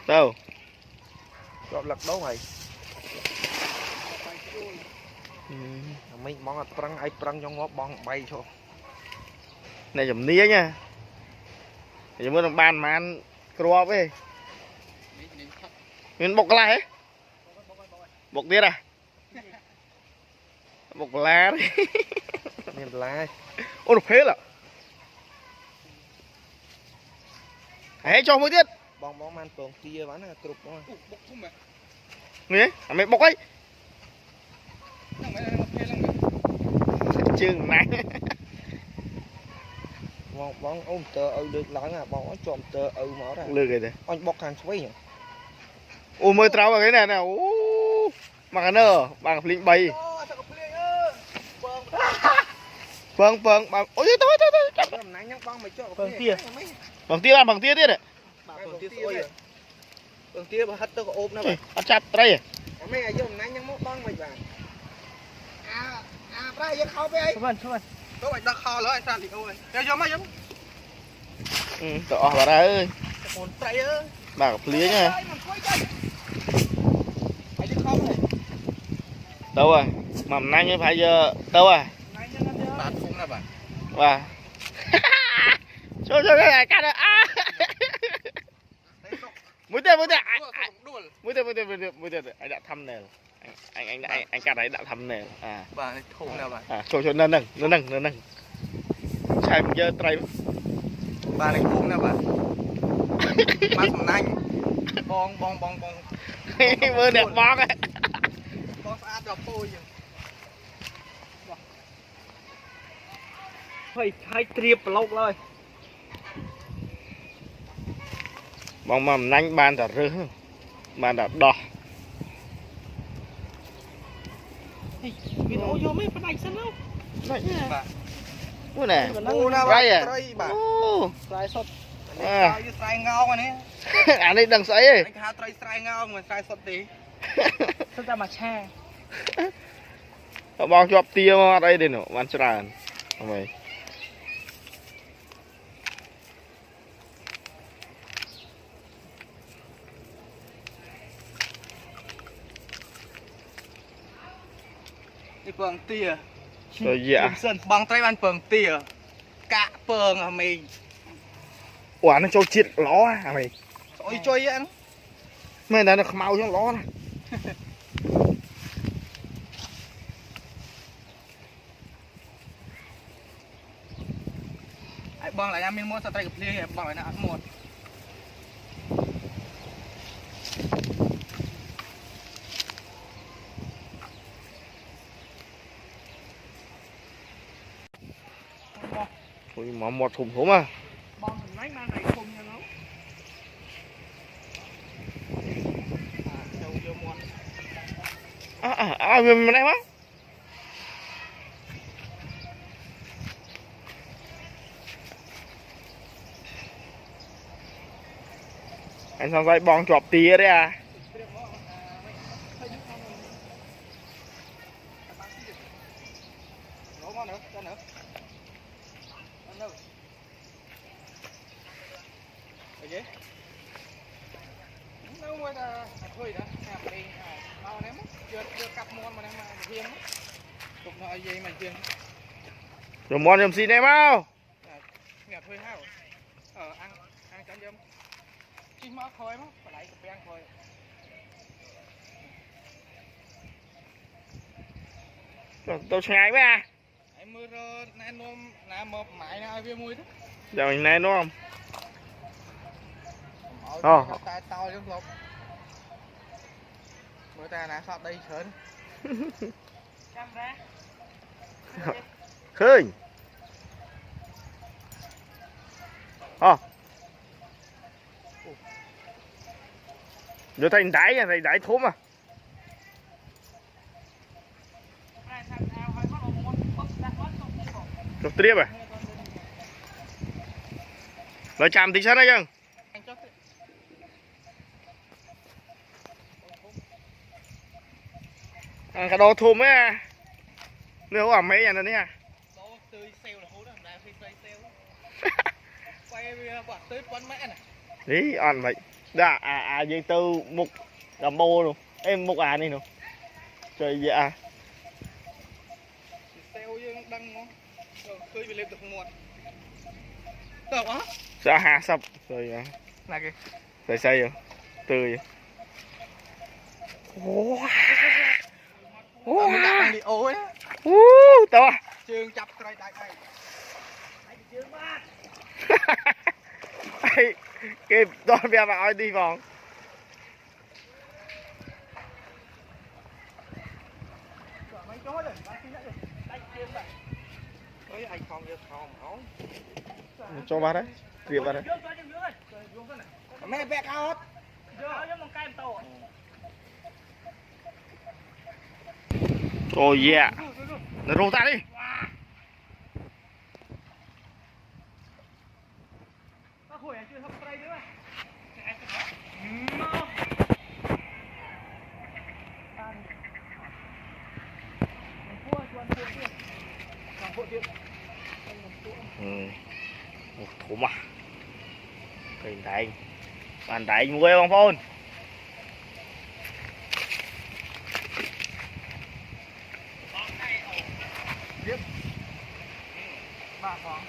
đâu chọn lật đâu mày mình mong là ai trong ngõ bong bay cho này chấm nia nha chỉ muốn bàn mà ăn crop ấy mình bọc lại ấy bọc tiết à bọc lá đấy nên lá ôi phế là hãy cho mới tiết bong bóng man tuồng kia bán là cục đúng không nghe mày bọc ấy chừng này bóng ôm tơ ơi được lắng à bóng trộm tơ ơi máu ra lừa kìa anh bọc hàng xoay nhỉ ôi mới trao vào cái này nào mà cái nơ bằng phình bay vâng vâng bằng ôi thôi bằng tia bằng tia tiết đấy bằng tia mà hất tơ ôm nó vậy ăn chặt đây mấy ai dùng nãy nhắn mốt băng mày vào đây giờ khâu về vâng có phải đặc kho rồi sao thì ôi giờ vô mấy giống tỏ vào đây ơi còn tay ơi bằng phình nha đâu à mầm nanh phải giờ đâu à bạn không là bạn và cho cái cắt à mũi tên anh đã thăm nè anh cắt đấy đã thăm nè à bạn không là bạn à cho nâng sai mình giờ trai bạn này không là bạn mắt sầm nanh bong mưa đẹp bong ấy bong sát đập tôi hay triệp lộc rồi bong mầm nanh ban đã rư ban đã đỏ mình ô vô mấy cái sân đâu ui nè ray à trái sốt trai ngao mà nè anh ấy đằng sấy ấy anh hao trai ngao mà trai sốt tí sốt ra mà cha bong chọp tia mà đây để nó bán tràn mày đi phường tia rồi dạ bằng tay ban phường tia cả phường à mày quả nó cho chết ló à mày ôi chơi vậy mày này nó mau cho ló này bong lại mình mua sao tay gặp lia bong lại nó ăn một ui mà một thùng thúng à bom thằng nấy mang này không nha nó mình đây má anh xong rồi bong chọp tía đấy à rồi món em xin em ao nghe thôi hao ăn chán dâm chỉ mất thôi mà phải lại cái thôi tôi ngay với à em mưa rồi nè nôm nè mập mại nè ai mui đó giờ mình này đúng không tao giống lộc người ta nè sao đây sớm khơi vô thành đáy thốm à chụp tiếp à nói chạm tí sẵn đấy chừng cái đồ thùm ấy à nếu ở mấy nhà nữa nha đi ăn vậy đã dương tư mục cầm bô luôn em mục này nè trời dạ Teo dương đăng nó khơi về lên được muộn được á sao hà sập rồi là kìa rồi xây rồi từ vậy mình đang đi ối á to trường chập cây đại này cái to bia vào đi vòng mấy chó rồi bán xin nữa đây kiếm vậy ơi anh không được không cho ba đấy việc ba đấy mẹ bẹ cao hết oh yeah nó rô ta đi một thủ mà hình thành bàn đáy mua không phôn bà khoảng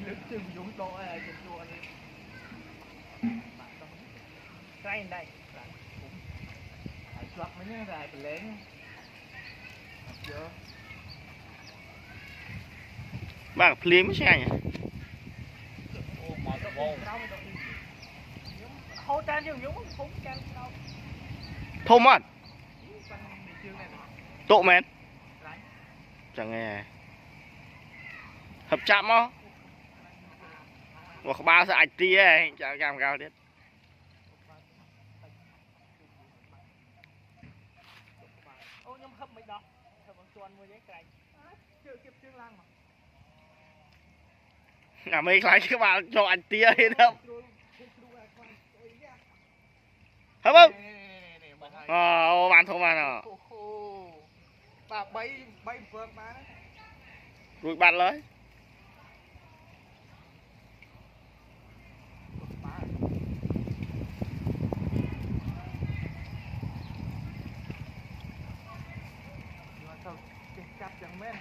nước chừng dùng độ này chừng độ này cái đây phải chuột mấy cái này phải lên chưa bác phim mới xe nhỉ hỗ trợ dùng dùng không can đâu thôm mất tộ men chẳng nghe hợp chạm không một ba sẽ ảnh tí ấy chả cam cao đấy ô nhưng hấp mấy đó hấp bằng tuần mua giấy cày chưa kịp chưa lang mà mấy cái các bạn cho ảnh tí ấy đâu hấp không bạn không bạn à bà bay bay vượt mà rồi bạn lấy chặt chẳng men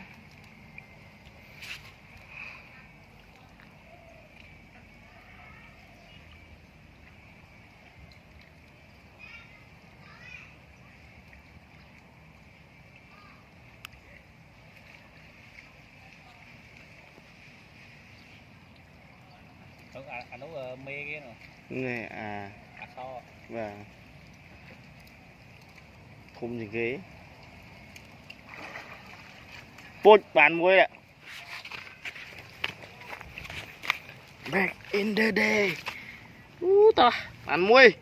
anh nấu mê cái nữa nè so và khung gì ghế bột bàn muối ạ back in the day ta bàn muối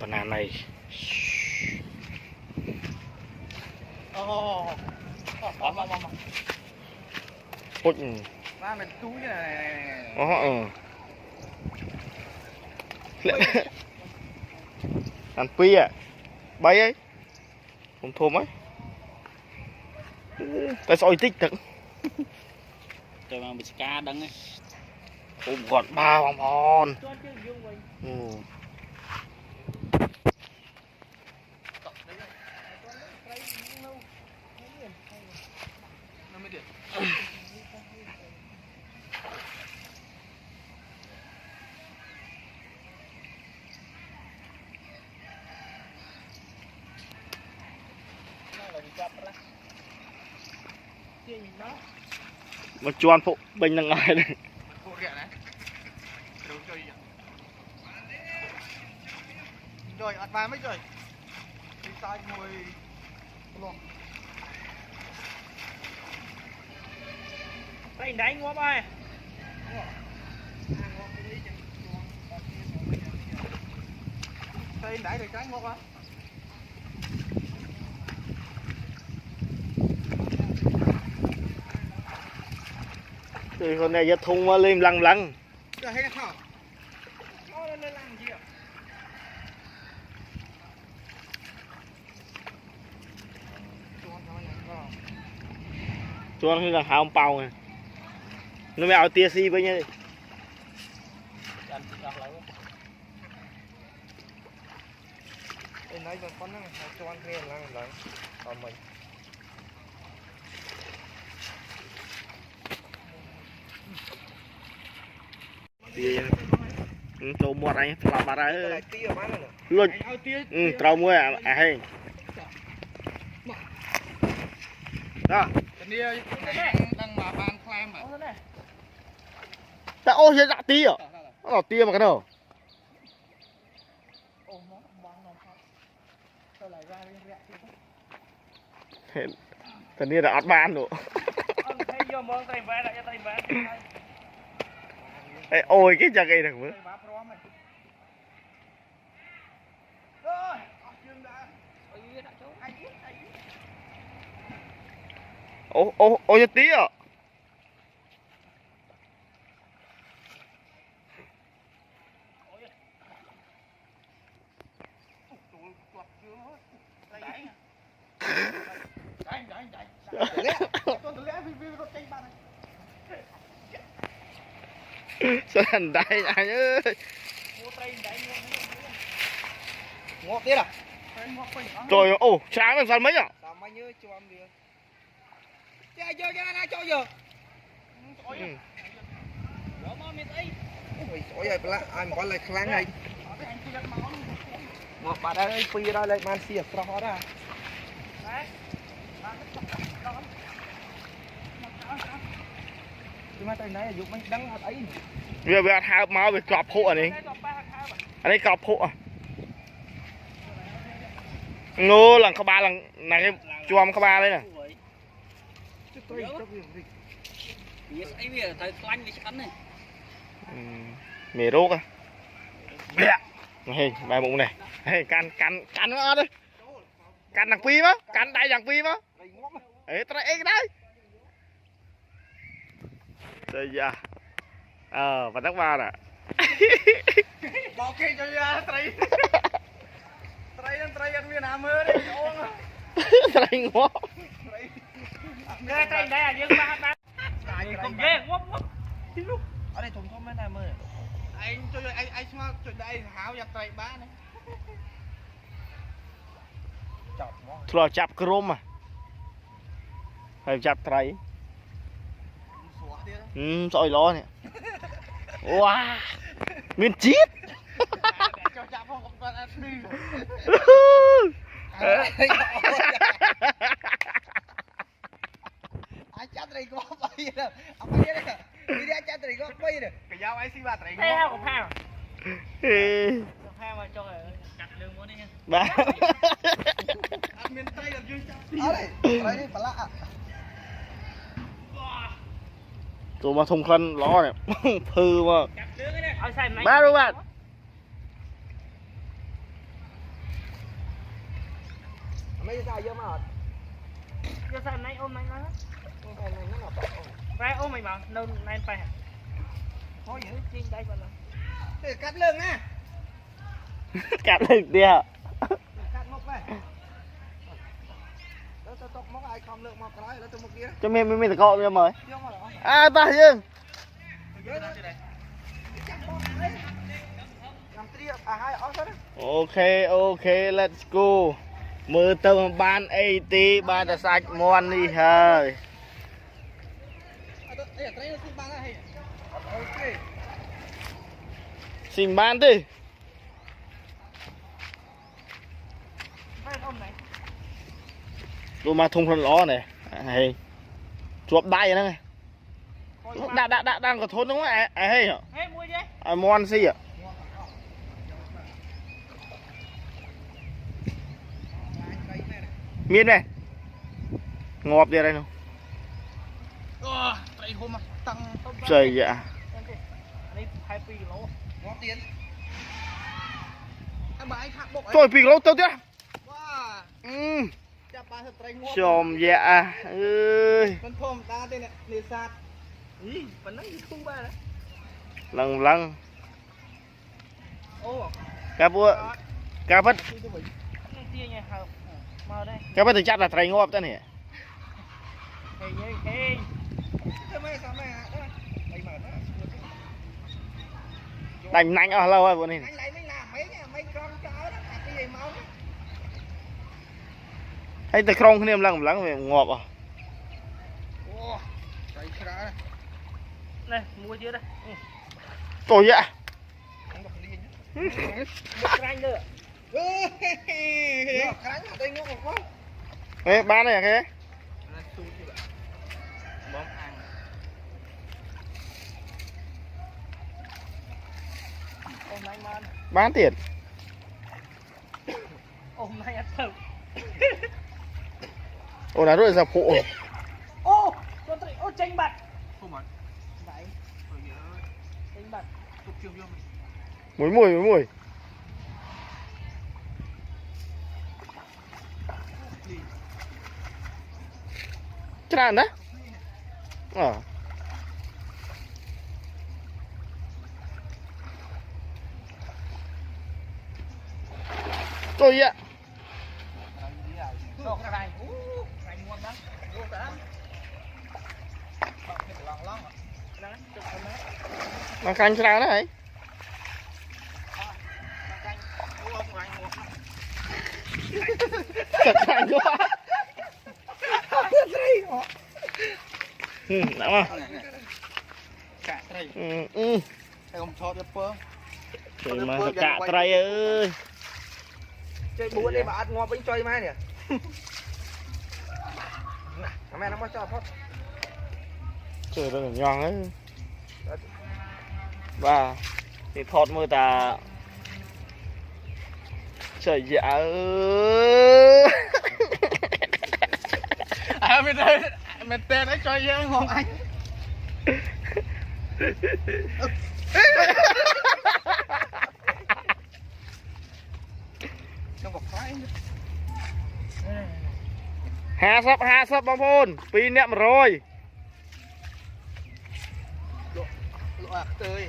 banana này bột ba mình túi này ăn pi à bay ấy không thôm ấy cái soi tích thật trời mà bị cá đắng ấy ôm gọt ba vòng hòn nó mới được mà chuan phụ bình là ngài đây phụ kìa này đâu chơi vậy rồi ăn vài mấy rồi đi tay ngồi luôn đây đánh quá bay đây đẩy được cái ngọt á Từ con này giờ thùng mà lên lăng lăng. Giờ hay thỏ. Nó lên lăng gì ạ? Cho nó là hào bào này. Nó mới ao tia si với nhau. Đây nãy giờ con nó cho ăn thêm lăng lại. Còn mình. Chỗ muột anh làm bà ra Lại tia bán rồi. luôn. Ao tia. Trâu mua à hay. Đó. Cái này đang mà bán clam mà. Ta ô thế dạ tí à? Nó là tia mà cái đâu? Cái này là ớt bán nữa. Ê, ôi cái chả cây này cũng ô cho tí à? Sao thành đại anh ơi. Ngọt tiếc à? Trời ô sáng làm sao mấy à? Tao mới nhớ cho em đi. Chơi chơi cho nó cho giờ. Ôi ơi, ai mà gọi lại kháng này. Ngọt bà đây phi ra lại man xìa rõ ra. Nhưng mà tay này dục mấy đắng hạt ấy. Về hao máu về cọp hộ này. Anh ấy cọp hộ à? Ngô lần có ba lần này cái chuom có ba đấy nè. Mì rốt à? Này, bài bụng này. Hey, can nó đi. Can đằng phi má, can đại đằng phi má. Ê, tao đây đấy. Đây dạ. Và tắc ba nè. Bỏ kê cho ra trai. Trai ăn miền Nam ơi đấy, ôm. Trai ngó. Đây đây là dương ba. Không ghê quá. Ở đây thùng mấy Nam ơi. Anh cho anh smart cho đây háo giặt trai ba này. Thua chạp chrome à? Hay chạp trai? Soi lo nè. Wow, miền chít. Cho chạp không còn ăn đi. Ai chặt này có bay nè, ông bay nè, đi ra chặt này có bay nè, cái dao ai xí ba này. Hay không hao? Hao mà cho chặt đường muốn đi nha. Ba. Ăn miền Tây làm dương chặt. Đây, đây phải lạ. Tụi mà thùng khăn lo này, phư mà. Ba luôn bạn. Mấy sao vô mà. Giờ sao nay ôm anh nó. Ra ôm mày mà, đâu nay phải. Thôi giữ chiên đây vào là. Để cắt lưng nha. Cắt lưng đi à. Cắt mốc này. Đó tao tóc mốc ai không lưng mọc cái đó tao mốc kia. Cho mình tự gọi bây giờ mời. À ta dương. Ok, let's go. Mưa tầm ban AT ban đã sạch mòn đi hơi. Xin ban đi. Tôi mà thùng phân ló này. Hay. Chuột đai nữa này. Đang có thốn đúng không ạ? Hay hả? Hey, mua gì? Mòn gì ạ? Miên này. Ngọt gì đây nào? Trời dạ. Trời pì lỗ tao tiếc. Chòm dạ ơi. ý vẫn nói thu ba đó lần ô cá búa cá bắt tia nha hợp mờ đây cá bắt từ chắc là thành ngộp thế này hey sao mày đây mà đánh nạnh ở lâu rồi bọn này anh lại mới làm mấy con chó đó là cái gì máu hay từ không cái niềm lăng về ngộp à ô chạy ra này mua chưa đây tôi vậy một ranh nữa ê ba này cái bom ăn hôm nay man bán tiền hôm nay ăn thử ồ là rồi giờ phụ ô con tụi ô tranh bạc không phải đấy tranh bạc tục trường vô mùi cái nào đấy tôi ạ đồ cái này này mua đó mua cả nó canh sao đấy thật canh quá đã không cả đây ừ không cho được phương trời mà cả trai ơi chơi búa đi mà ăn ngon bánh chơi mai nè mẹ nó có cho phốt trời nó nhon ấy và thì thọt mưa ta trời dạ ơi à mình tên ấy chơi với ngon anh không có phảiห้าซับบางคนปีเนี่ยมันโรย lộ tươi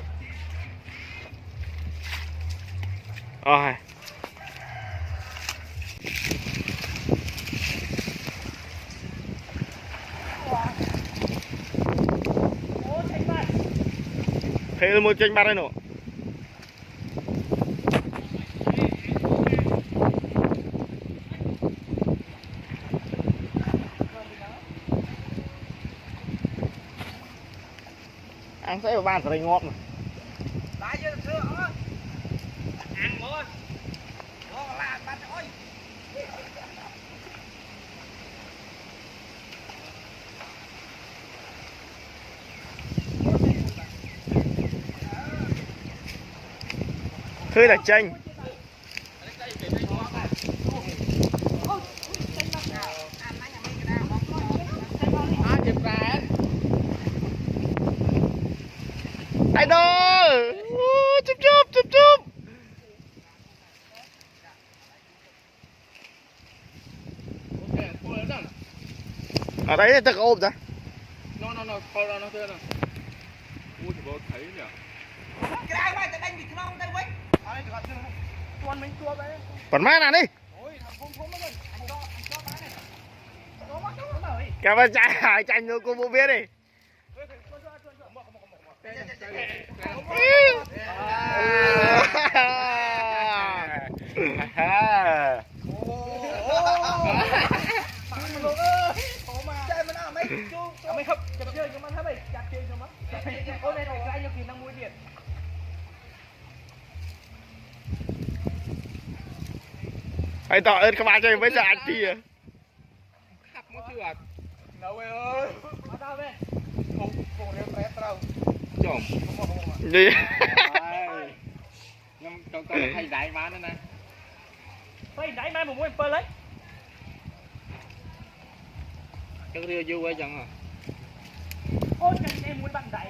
อ๋อ ô tranh bạc thế là một tranh bát đây nọ ăn sẽ vào bàn sẽ ngon mà lại chưa chưa ăn thôi ngon là bạn ơi khơi là chanh ai đó chụp ở đấy ta có ôm ra nó coi ra nó tươi nè ui thì bố thấy nhỉ cái ai quay tại đây bị không tay quay ở đây gọi chưa con mình cua đấy còn má nào đi ôi thằng không mất rồi anh cho má này nó mất rồi cả ba trai chanh nữa cô bố biết đi mày không chặt chơi cho mắt hả mày chặt chơi cho mắt ô này này anh cho kìm đang mua điện ai tỏ ơn các bạn chơi với giờ anh thì khắp nó chưa đâu ơi ở đâu đây không đem bé đâu chồng gì nhưng con hay đại má nữa nè phải đẩy mai một mũi pơ lấy cái riêu vô quay chẳng à ôi cái em muốn bạn đẩy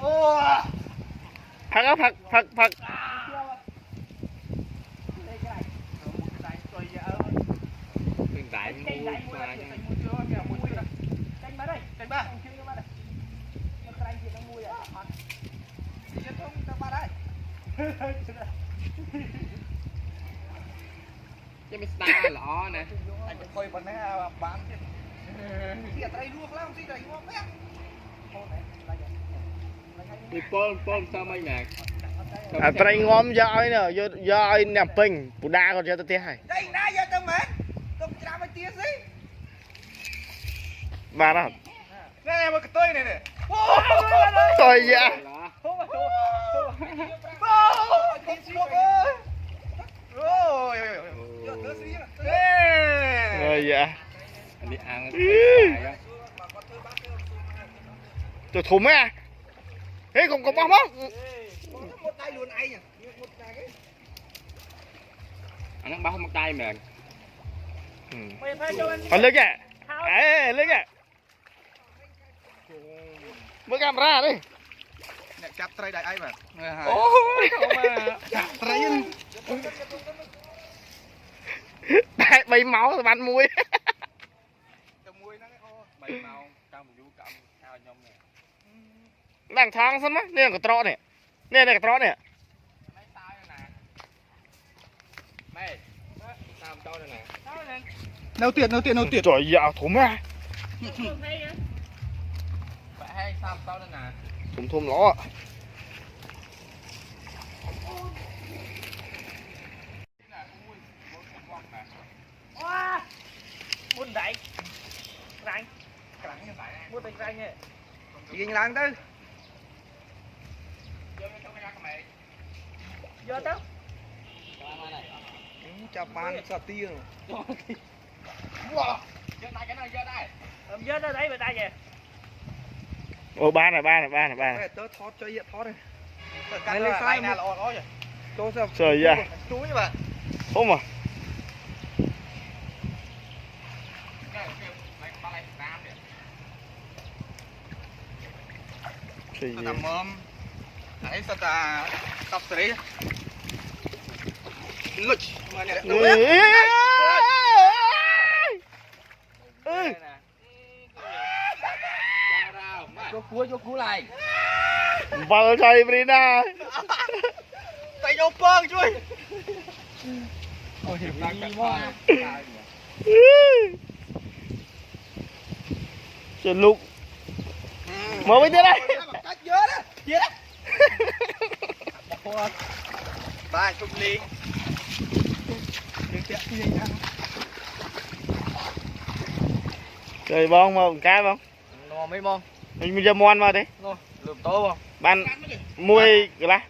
phật á phật đây cái này rồi giờ tiền đại cái đẩy mua là phải mua chưa kìa mua chưa canh ba đây canh ba chưa ba đây một canh gì đang mua chứ mình style lọ nè anh coi bên này bán thì tay luộc lắm thì tay luộc bé thì pol sao mấy nè trai ngóm do ai nè do ai nằm pin bù đa còn cho tôi tiếc hay đây đá giờ tao mệt tao trả mấy tiền gì bà đó này mà cái tôi này nè tôi dạ rồi dạ anh đi ăn tôi thùng á thế không có bóng không một tay luôn ai nhỉ một tay cái anh nó bắt một tay mình anh lên kìa ê lên kìa mới camera đi nè chặt tay đại ai mà chặt tay đại bay máu rồi bắn muối bảy màu trong vũ cầm cao nhom nè đang thang xong á nè cái trọ này nè cái trọ này mấy tay nè mày làm cho đây nè nấu tiền trời dạ thủng á phải hay làm to đây nè thủng ló muốn đẩy răng muốn đánh răng nhỉ chị anh làm tới giờ tới cho ban sao tiền giờ tới đấy người ta về ô ba này tớ thoát cho hiện thoát đây cái lên sai nào lọ rồi tôi sao trời dạ túi mà không mà tầm mồm hãy sao ta tập sấy lụt mà nè vô cú lại vợ trời Brina tay vô bơng chui ôi hiệp đang cắt pha trời lục mở bên đây đây cách dơ đó dơ đó ba chục liền trời bông mà một cái bông nó mấy mong mình giờ muôn vào đấy nó lượm tố không ban mui cái lá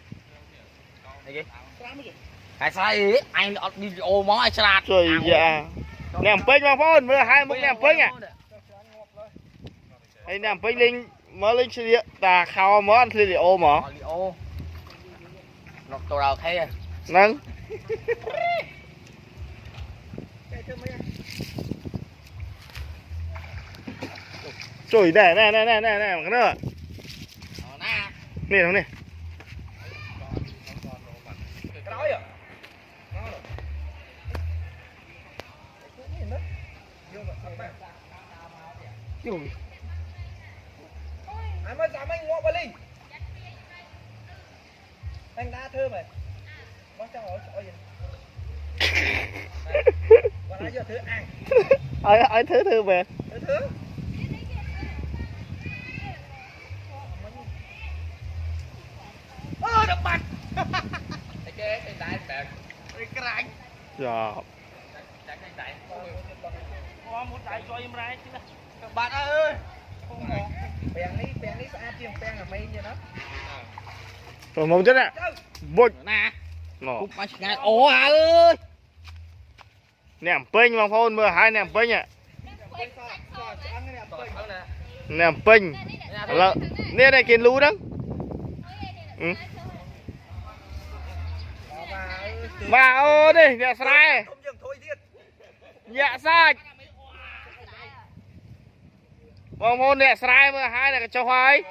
ai sai anh đi ô món ai salad trời dạ nèm pênh mà phone vừa hai múc nèm pênh à hay nèm pênh linh mới linh xe điện ta khao món ăn đi ô mà ô nó tổ đầu thế nâng trời nè cái nữa nè không nè anh mới dám anh ngọ vào linh anh đã thơm rồi bác cho hỏi gì và nãy giờ thứ ăn ai thứ về thứ được mặt cái đáy bẹt cái rảnh dạ cái đáy có một đại cho em ra chứ các bạn ơi bèn đi xa chiếng bèn là mấy như đó rồi mong chết ạ bột nè nó cục mà ngày ồ à ơi nèm pênh mà phone vừa hai nèm pênh ạ nèm pênh là nè đây kiến lú đó ừ. Bà ơi đi dạ sai dạ sai vòng hôn dạ sai vừa hai là cho hai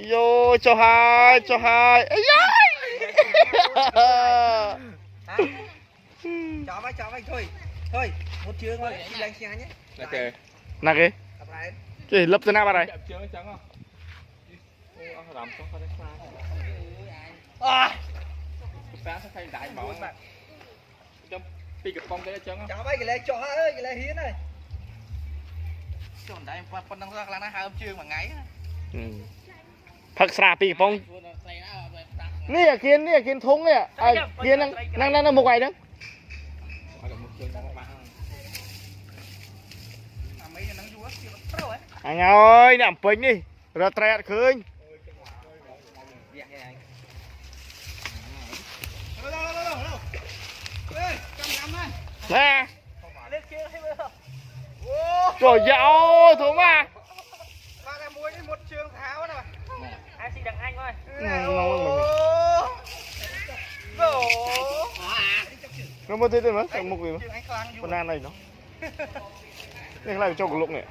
vô cho hai ấy cho vai thôi một chương thôi đi lên xe nhé ok nè kì Chị lấp ra nào đây? Chạm chướng trắng không? Ô, làm cho con xa. Phá sẽ thay đại bảo bạn. Trong pi cái phong cái trắng không? Chó mấy cái lê chó ơi, cái lê hiến ơi. Chọn đại phân năng ra là nó hai âm chương mà ngáy. ផឹកស្រាពីកំប៉ុងនេះអាគៀននេះអាគៀនធុងនេះអាគៀនហ្នឹងមុខឯហ្នឹង Ở một trường trong bạn. អាមីហ្នឹងយូរទៀតប្រូហ៎ អញអើយនេះអំពេញនេះរត់ត្រែអត់ឃើញ វាគេឯង ណែ លេខជើងឲ្យមើលអូ trời dạ ôiធំអា បាទតែមួយនេះមុតជើងខោណាអាស៊ីដឹងអញមកអូ nó mới thấy đấy mà thằng mục gì mà ជើងអញខ្លាំងយូរ con nan này nóនេះខ្លាចចូលកលុកនេះ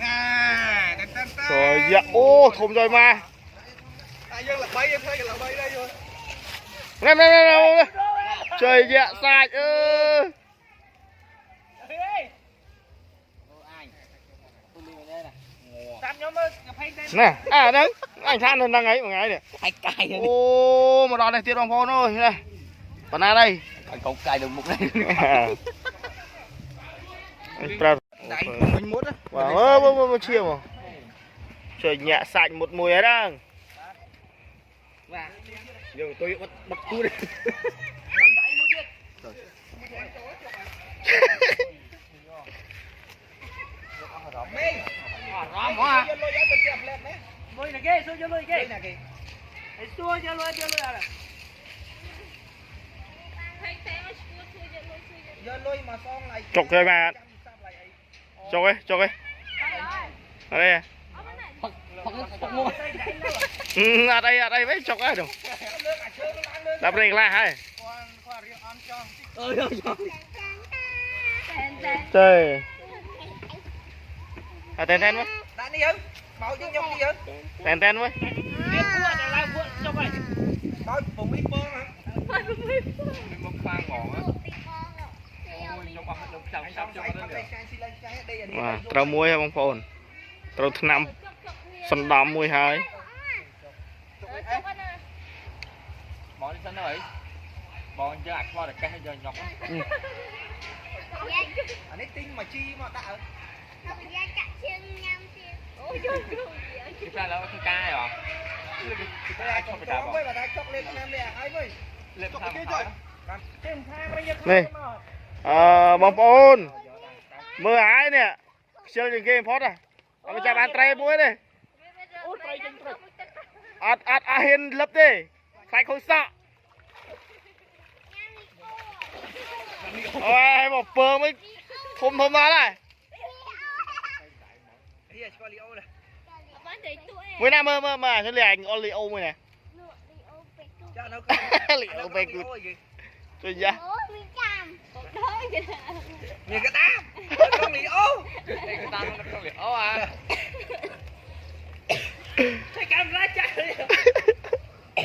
ណាតែតែ trời dạ ô thùng rồi mà តែយើងល្បីយើងឃើញល្បីដែរយល់ nè trời dạ sạch ơ តាមខ្ញុំមើលកាហ្វេតែ nè à đấy anh than lên đang ấy một ngày này ហើយកាយ ô một đòn này tiết bằng phô thôi đây còn nan đây ហើយកោកកាយលើមុខនេះ anh prep ដៃវិញមុត wow ơ chia mà trời nhẹ sạch một mùi ấy đang បាទ giờ tôi bắt cú đi ដៃមួយទៀតមេងរំហ៎យកលុយឲ្យទៅផ្ទះផ្លែតណាមួយណាគេសួរយកលុយគេណាគេឲ្យសួរយកលុយអត់យកលុយមកសងឡៃ chọc rồi mà chọc ấy ở đây ở đây mấy chọc ấy đâu đập đây là hay trời à tên tên quá ដាក់នេះយើងបោកយើងយកនេះយើង tên tên quá វាគួរតែឡើងពួកចុះហើយបោកពុំមីពងហ៎ Mình một pha ngọn á. Ôi, trong bọc trong chậm chậm cho nó được. wow trâu muối hay bông phồn trâu năm sân đom muối hơi Bỏ đi sân rồi. Bỏ cho ạc qua được cái giờ nhọc. អានេះទិញមកជីមកដាក់ Cái pha đó cái cay rồi. Cái ai cho ចុ phải ក đạp វិញ vào. បើថាចុកលេខឆ្នាំនេះឲ្យវិញ Lên thăm hỏi. ចេញថាវិញយក នេះ បងប្អូនមើលហើយនេះខ្ជិលជាងគេបំផុតហ៎អត់ចាប់បានត្រីមួយទេ អូត្រីចេញត្រី អត់ហ៊ានលឹបទេខ្លាចខូចសក់អូយមកពើមិនធំមកហើយ នេះឆ្កលីអូនេះ មួយណាមើលខ្ញុំលេងអូលីអូមួយនេះ ចានៅ លីអូបែកគូជួយយ៉ា មានកដាក្នុងលីអូ Đây cái tao nó không biết. Ô à. តែកាមេរ៉ាចាស់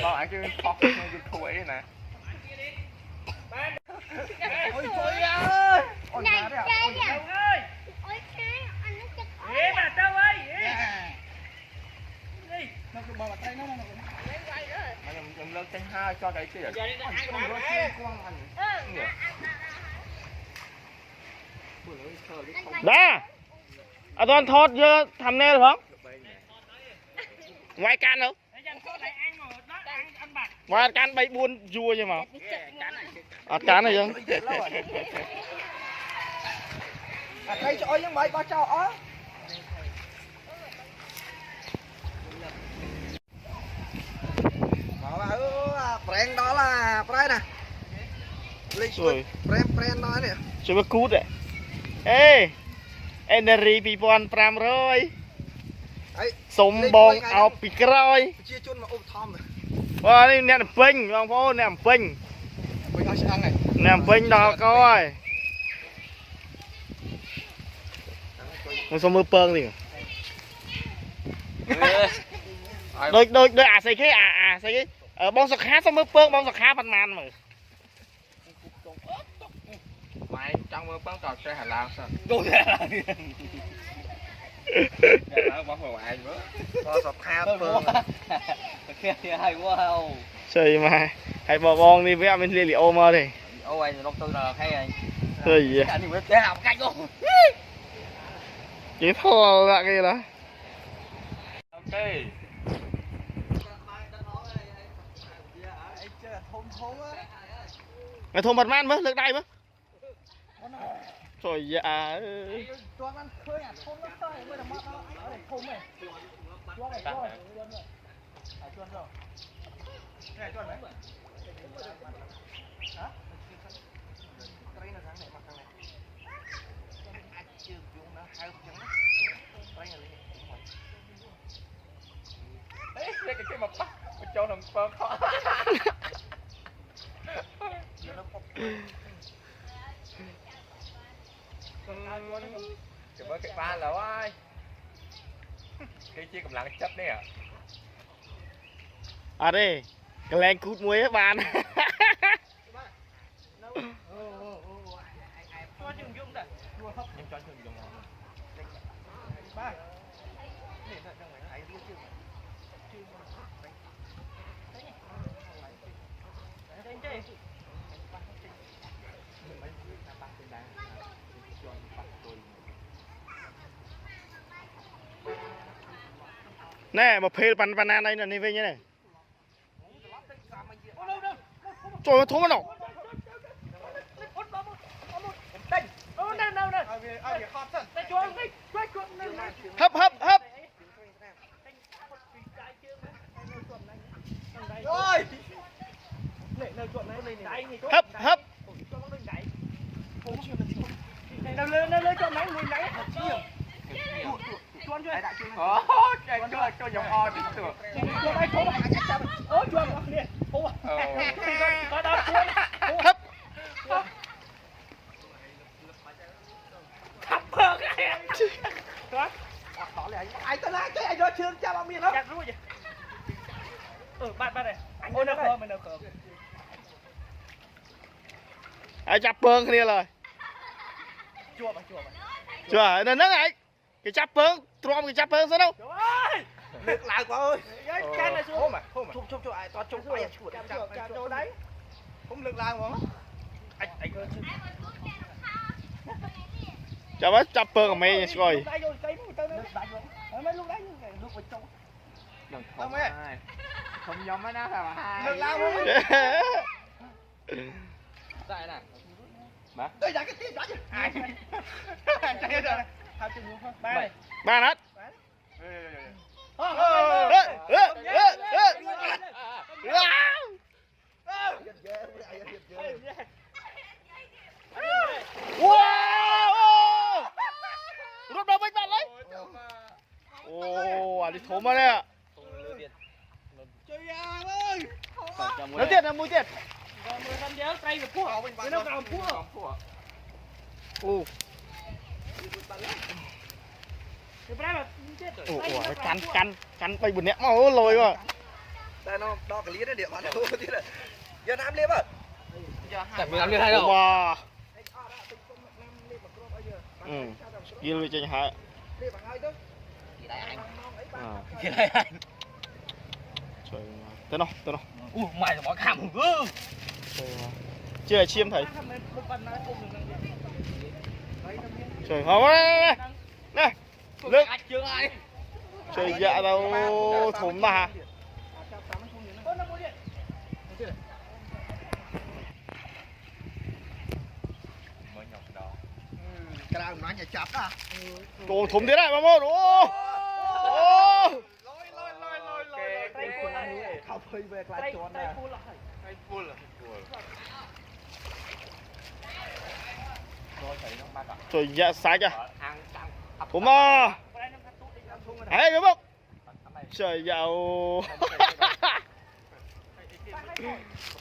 Con ai cứ phóc cái khuấy nè. អូយជួយអើយអូយណាស់អើយហេមកទៅអើយនេះមកទៅមកតែនោះ Em lên trên hai cho cái kia. ដែរអត់ទាន់ថតយកថាំណែលផងវាយកាន់ទៅ យ៉ាងថតឲ្យអញមកដល់អញអត់បាត់ វាយកាន់3 4យួរចឹងមកអត់កាន់ទេយើង អាត្រីច្អុយហ្នឹងមិនបោះចោលអស់មកអើប្រេងដល់ប្រែណាលេខជួយប្រេងដល់នេះ ជួយមកគូតអេ Energy 2500 អី សុំបងអោបពីក្រោយ ប្រជាជនមកឧបត្ថម្ភ បាទនេះអ្នកអំពេញបងប្អូនអ្នកអំពេញ វិញឲ្យឆ្អឹងហើយ អ្នកអំពេញដល់កហើយមកសុំមើលពងនេះដូចអាស្អីគេអាស្អីគេបងសុខាសុំមើលពងបងសុខាប៉ុន្មានមើល Mày trong mơ bắn trò chơi Hà Lan sao? Đồ Dạ, bóng vào ai nữa. Có sọt khao phường. Kia hay quá không. Trời mà hãy bỏ bong đi với mình li ô mơ đi. Ô anh nó tư là hay anh. Trời gì Anh mới để học cách luôn. chỉ thua là cái đó. Ok. Mày thua mật man mới lực đây mới. Trời dạ. Cho ăn khơi à, thôn nó tới mới là mất nó. Ở đây thôn này. Cho này rồi. Cho rồi. Này cho này. Hả? Cái này thằng này mặt thằng này. Ai chưa dùng nó hai chân nó. Cái này Đấy, cái mà bắt cho thằng phơ khó. Chụp cái ba là ai? Cái chia cầm lặng chấp đấy à? À đây, cái len cút muối á bạn. cho chừng dùng đây. Đua hấp Nhưng cho chừng dùng. ba. Để thật rằng mày thấy đi chưa? Anh chơi. Nè, một phê pan pan đây này về như này. Trời ơi, thua mà nào. Hấp hấp hấp. Rồi. Hấp hấp. Lên cho máy người nãy. Chuan chưa? Cho dòng o tí được. Chuan ai thố mà chạm. Ôi chuan nó nè. Thố. Có đó chuan. Hấp. Hấp phơ cái. Đó. Đó là ai tới lại cái anh đó chưa cha bao miền đó. Chặt luôn vậy. Bạn này. Ôi nó khờ mày nó khờ. Ai chắp bơng kia rồi. Chua mà. Chưa, nên nó này. Cái chắp bơng, trộm cái chắp bơng sao đâu. Trời ơi. Lực lại quá ơi. Cái này xuống. Không mà. Chụp ai to chụp ai chuột. Chạm đâu đấy. Không lực lại mà. Anh cơ chứ. Chả bắt chắp bơng của mày rồi. Đây rồi, cái mấy lúc đấy lúc ở trong. Đừng không ai. Không giống nó là hai. Lực lại mà. Tại nè. Má. Đây là cái tiền đó chứ. Ai. Chạy rồi. Hai chân luôn. Ba này. Ba nát. Wow! Rút đầu bánh bạn lấy. Ồ, đi thốn mà đây ạ. Chơi ơi. Lấy tiền là mua tiền. Rồi 15 giờ tay một cua. Nó vào cua. Ồ. Ủa, cắn bay bùn nẹm máu lồi mà. Đây nó đo cái lý đấy địa bạn đâu thế là. Giờ nam liếp à? Chẳng mình làm như thế đâu. Wow. Ừ. Ghi lưu trên hả? Cái này anh. Trời ơi. Tên nào? Mày là món khảm. Chưa chiêm thấy. Trời ơi. Nè. Nước. Trời dạ đâu thủng mà hả? Cái nào nói nhà chập đó. Đồ thủng thế này mà môn. Ô. Ô. Không hơi về lại tròn nè. Trời dạ sai chưa? Thủng mà. Ê đúng không? Trời giàu.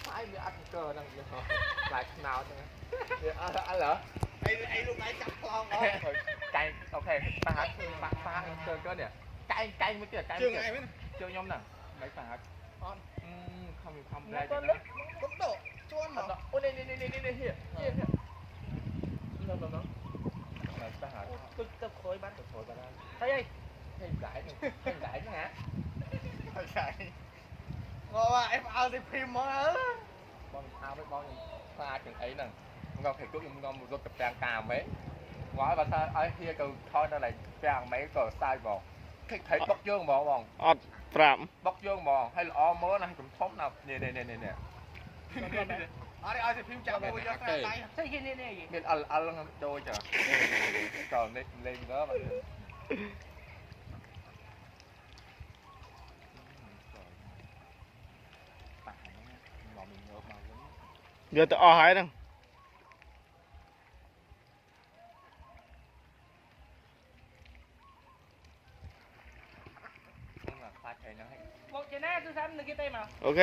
Phải bị ăn cờ đang lại nào nữa. Ăn lỡ. Ai lúc nãy chặt con đó. Cay, ok. Ba ăn cờ nè. Cay mới kìa, cay. Chưa nhóm nè. Mấy phản hạt. Không ra gì. Cốc độ. Chuan mà. Ô đây here. Here. No. tôi khối bán thấy đi thêm gãi chứ hả ngon quá em ao thì phim mà con ao với con pha chừng ấy nè ngon thì cũng ngon một đôi cặp trang cà mấy ngói và sao ấy kia cầu thôi nó lại trang mấy cờ sai vào thấy bóc dương bỏ vòng អត់5 bóc dương bỏ hay là o mớ này cũng thốt nào nè nè ở đây ai thì phim chạm vô cho tay thấy cái này gì nên ăn đôi chả còn lên đó mà giờ tự o hỏi đâu một chén á tôi xanh cái tay mà ok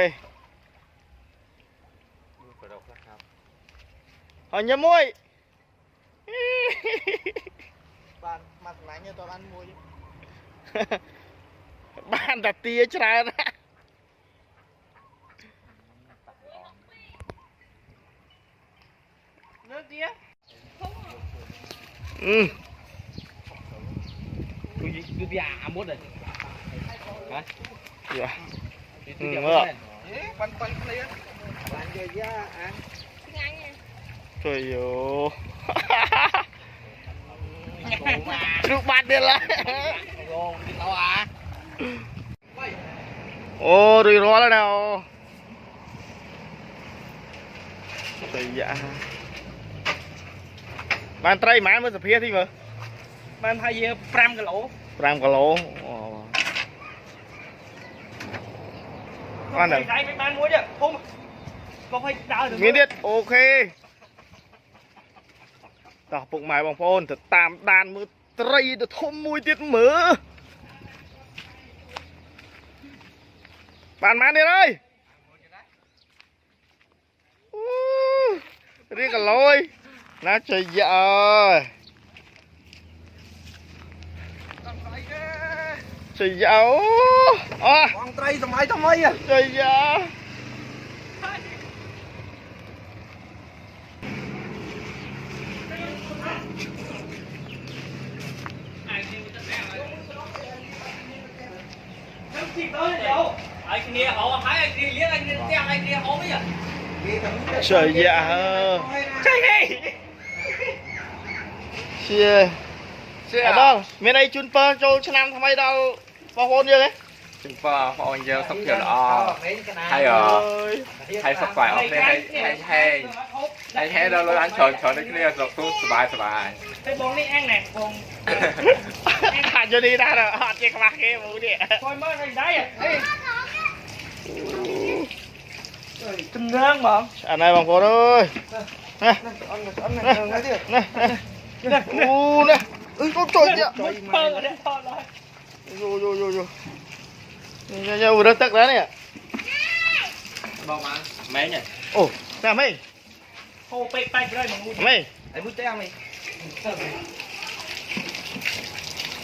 hỏi nhớ môi bạn mặt lạnh như tôi ăn muối bạn đặt tia cho ra nước tía ừ tôi già muốn rồi hả dạ ừ mơ quanh kia bạn về ra ăn trời ơi được bạn đi lại ô rồi rõ rồi nào trời dạ bạn trai má mới sập phía thì mà bạn thay về 5 cái lỗ 5 kg bạn này bạn muối chứ không có phải đào được មានទៀតអូខេតោះពុកម៉ែបងប្អូនទៅតាមដានមើលត្រីទៅធំមួយទៀតមើលបានទៀតអើយរៀងកលយណាចៃយ៉ាអើយចៃយ៉ាអូ conត្រីសម័យថ្មី ចៃយ៉ា chị tới đâu anh kia họ hái anh kia liếc anh kia xem anh kia hố mấy giờ trời dạ chơi đi chia chia đâu miền đây chun pơ châu năm tham ai đâu bao hôn chưa đấy chúng ta họ giờ sắp giờ là hay hay sắp phải ở đây hay đâu lối ăn tròn tròn đấy kia rồi tôi sờ bài cái bông này ăn nè bông hạt cho đi ra rồi hạt chơi các kia bố đi coi mới này đấy à kinh nương mà anh này bằng cô ơi nè nè u nè con trời ạ vô vô vô vô vô vừa tắc đó nè bao mà mấy nhỉ ồ nè mấy hô bay bay đây mà ngu mấy ai bút teo mày